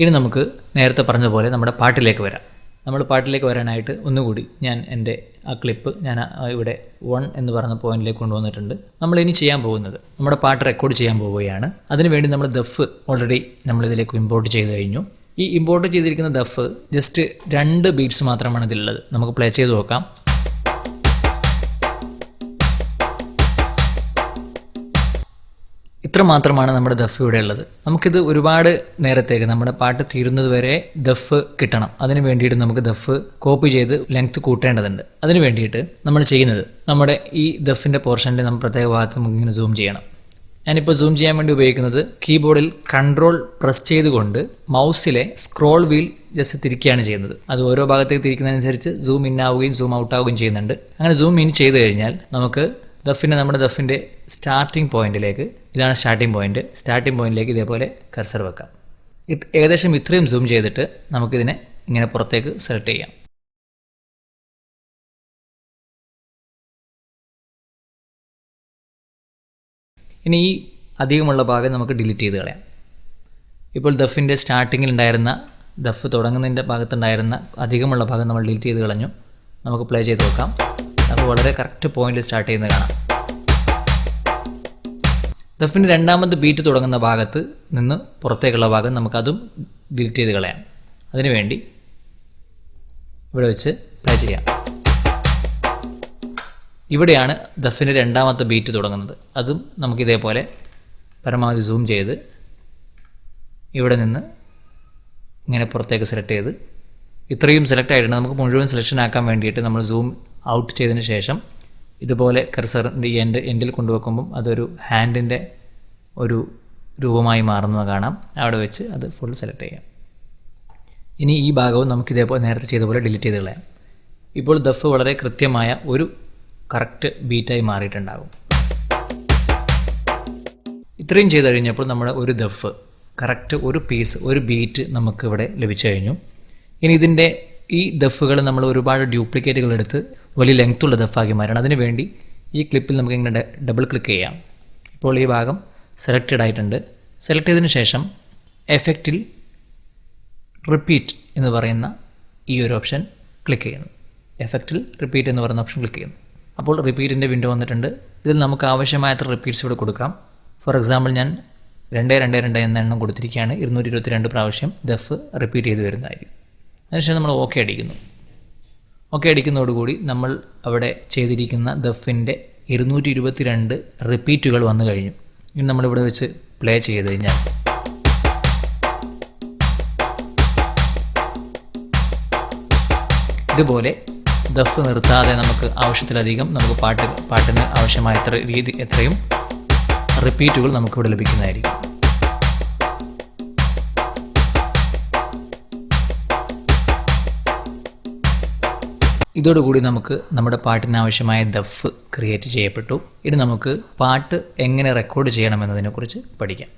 ഇനി നമുക്ക് നേരത്തെ പറഞ്ഞതുപോലെ നമ്മുടെ പാട്ടിലേക്ക് വരാം. നമ്മൾ പാട്ടിലേക്ക് വരാനായിട്ട് ഒന്നുകൂടി ഞാൻ എൻ്റെ ആ ക്ലിപ്പ് ഞാൻ ഇവിടെ 1 എന്ന് പറഞ്ഞ പോയിന്റിലേക്ക് കൊണ്ടുവന്നിട്ടുണ്ട്. നമ്മളിനി ചെയ്യാൻ പോകുന്നത് നമ്മുടെ പാട്ട് റെക്കോർഡ് ചെയ്യാൻ പോവുകയാണ്. അതിനുവേണ്ടി നമ്മൾ ദഫ് ഓൾറെഡി നമ്മളിതിലേക്ക് ഇമ്പോർട്ട് ചെയ്ത് കഴിഞ്ഞു. ഈ ഇമ്പോർട്ട് ചെയ്തിരിക്കുന്ന ദഫ് ജസ്റ്റ് 2 ബീറ്റ്സ് മാത്രമാണ് ഇതിലുള്ളത്. നമുക്ക് പ്ലേ ചെയ്ത് നോക്കാം. ഇത്ര മാത്രമാണ് നമ്മുടെ ദഫ് ഇവിടെ ഉള്ളത്. നമുക്കിത് ഒരുപാട് നേരത്തേക്ക് നമ്മുടെ പാട്ട് തീരുന്നത് വരെ ദഫ് കിട്ടണം. അതിന് വേണ്ടിയിട്ട് നമുക്ക് ദഫ് കോപ്പി ചെയ്ത് ലെങ്ത് കൂട്ടേണ്ടതുണ്ട്. അതിന് വേണ്ടിയിട്ട് നമ്മൾ ചെയ്യുന്നത് നമ്മുടെ ഈ ദഫിൻ്റെ പോർഷനിൽ നമ്മൾ പ്രത്യേക ഭാഗത്ത് നമുക്ക് ഇങ്ങനെ സൂം ചെയ്യണം. ഞാനിപ്പോൾ സൂം ചെയ്യാൻ വേണ്ടി ഉപയോഗിക്കുന്നത് കീബോർഡിൽ കൺട്രോൾ പ്രസ് ചെയ്തുകൊണ്ട് മൗസിലെ സ്ക്രോൾ വീൽ ജസ്റ്റ് തിരിക്കുകയാണ് ചെയ്യുന്നത്. അത് ഓരോ ഭാഗത്തേക്ക് തിരിക്കുന്നതനുസരിച്ച് സൂം ഇൻ ആവുകയും സൂം ഔട്ട് ആവുകയും ചെയ്യുന്നുണ്ട്. അങ്ങനെ സൂം ഇൻ ചെയ്ത് കഴിഞ്ഞാൽ നമുക്ക് നമ്മുടെ ദഫിൻ്റെ സ്റ്റാർട്ടിംഗ് പോയിന്റിലേക്ക്, ഇതാണ് സ്റ്റാർട്ടിംഗ് പോയിന്റിലേക്ക് ഇതേപോലെ കർസർ വെക്കാം. ഏകദേശം ഇത്രയും സൂം ചെയ്തിട്ട് നമുക്കിതിനെ ഇങ്ങനെ പുറത്തേക്ക് സെലക്ട് ചെയ്യാം. ഇനി ഈ അധികമുള്ള ഭാഗം നമുക്ക് ഡിലീറ്റ് ചെയ്ത് കളയാം. ഇപ്പോൾ ദഫിൻ്റെ സ്റ്റാർട്ടിങ്ങിൽ ഉണ്ടായിരുന്ന, ദഫ് തുടങ്ങുന്നതിൻ്റെ ഭാഗത്തുണ്ടായിരുന്ന അധികമുള്ള ഭാഗം നമ്മൾ ഡിലീറ്റ് ചെയ്ത് കളഞ്ഞു. നമുക്ക് പ്ലേ ചെയ്ത് നോക്കാം. അപ്പോൾ വളരെ കറക്റ്റ് പോയിന്റിൽ സ്റ്റാർട്ട് ചെയ്യുന്നത് കാണാം. ദഫിൻ്റെ രണ്ടാമത്തെ ബീറ്റ് തുടങ്ങുന്ന ഭാഗത്ത് നിന്ന് പുറത്തേക്കുള്ള ഭാഗം നമുക്കതും ഡിലീറ്റ് ചെയ്ത് കളയാം. അതിനുവേണ്ടി ഇവിടെ വെച്ച് പ്ലേ ചെയ്യാം. ഇവിടെയാണ് ദഫിൻ്റെ രണ്ടാമത്തെ ബീറ്റ് തുടങ്ങുന്നത്. അതും നമുക്കിതേപോലെ പരമാവധി സൂം ചെയ്ത് ഇവിടെ നിന്ന് ഇങ്ങനെ പുറത്തേക്ക് സെലക്ട് ചെയ്ത്, ഇത്രയും സെലക്ട് ആയിട്ടുണ്ട്. നമുക്ക് മുഴുവൻ സെലക്ഷൻ ആക്കാൻ വേണ്ടിയിട്ട് നമ്മൾ സൂം ഔട്ട് ചെയ്തതിന് ശേഷം ഇതുപോലെ കർസറിൻ്റെ എൻഡിൽ കൊണ്ടുവെക്കുമ്പം അതൊരു ഹാൻഡിൻ്റെ ഒരു രൂപമായി മാറുന്നത് കാണാം. അവിടെ വെച്ച് അത് ഫുൾ സെലക്ട് ചെയ്യാം. ഇനി ഈ ഭാഗവും നമുക്കിതേപോലെ നേരത്തെ ചെയ്ത പോലെ ഡിലീറ്റ് ചെയ്ത് കളയാം. ഇപ്പോൾ ദഫ് വളരെ കൃത്യമായ ഒരു കറക്റ്റ് ബീറ്റായി മാറിയിട്ടുണ്ടാകും. ഇത്രയും ചെയ്ത് കഴിഞ്ഞപ്പോൾ നമ്മുടെ ഒരു ദഫ് കറക്റ്റ് ഒരു പീസ്, ഒരു ബീറ്റ് നമുക്കിവിടെ ലഭിച്ചു കഴിഞ്ഞു. ഇനി ഇതിൻ്റെ ഈ ദഫുകൾ നമ്മൾ ഒരുപാട് ഡ്യൂപ്ലിക്കേറ്റുകൾ എടുത്ത് വലിയ ലെങ്ത്തുള്ള ദഫാക്കി മാറ്റണം. അതിന് വേണ്ടി ഈ ക്ലിപ്പിൽ നമുക്ക് ഇങ്ങനെ ഡബിൾ ക്ലിക്ക് ചെയ്യാം. ഇപ്പോൾ ഈ ഭാഗം സെലക്റ്റഡ് ആയിട്ടുണ്ട്. സെലക്ട് ചെയ്തതിന് ശേഷം എഫക്റ്റിൽ റിപ്പീറ്റ് എന്ന് പറയുന്ന ഈ ഒരു ഓപ്ഷൻ ക്ലിക്ക് ചെയ്യുന്നു. എഫക്റ്റിൽ റിപ്പീറ്റ് എന്ന് പറയുന്ന ഓപ്ഷൻ ക്ലിക്ക് ചെയ്യുന്നു. അപ്പോൾ റിപ്പീറ്റിൻ്റെ വിൻഡോ വന്നിട്ടുണ്ട്. ഇതിൽ നമുക്ക് ആവശ്യമായത്ര റിപ്പീറ്റ്സ് ഇവിടെ കൊടുക്കാം. ഫോർ എക്സാമ്പിൾ ഞാൻ 222 എന്ന എണ്ണം കൊടുത്തിരിക്കുകയാണ്. 222 പ്രാവശ്യം ദഫ് റിപ്പീറ്റ് ചെയ്ത് വരുന്നതായിരിക്കും. അതിനുശേഷം നമ്മൾ ഓക്കെ അടിക്കുന്നു. ഓക്കെ അടിക്കുന്നതോടുകൂടി നമ്മൾ അവിടെ ചെയ്തിരിക്കുന്ന ദഫിൻ്റെ 222 റിപ്പീറ്റുകൾ വന്നു കഴിഞ്ഞു. ഇനി നമ്മളിവിടെ വെച്ച് പ്ലേ ചെയ്ത് കഴിഞ്ഞാൽ ഇതുപോലെ ദഫ് നിർത്താതെ നമുക്ക് ആവശ്യത്തിലധികം നമുക്ക് പാട്ടിന് ആവശ്യമായ എത്രയും റിപ്പീറ്റുകൾ നമുക്കിവിടെ ലഭിക്കുന്നതായിരിക്കും. ഇതോടുകൂടി നമുക്ക് നമ്മുടെ പാട്ടിനാവശ്യമായ ദഫ് ക്രിയേറ്റ് ചെയ്യപ്പെട്ടു. ഇനി നമുക്ക് പാട്ട് എങ്ങനെ റെക്കോർഡ് ചെയ്യണമെന്നതിനെക്കുറിച്ച് പഠിക്കാം.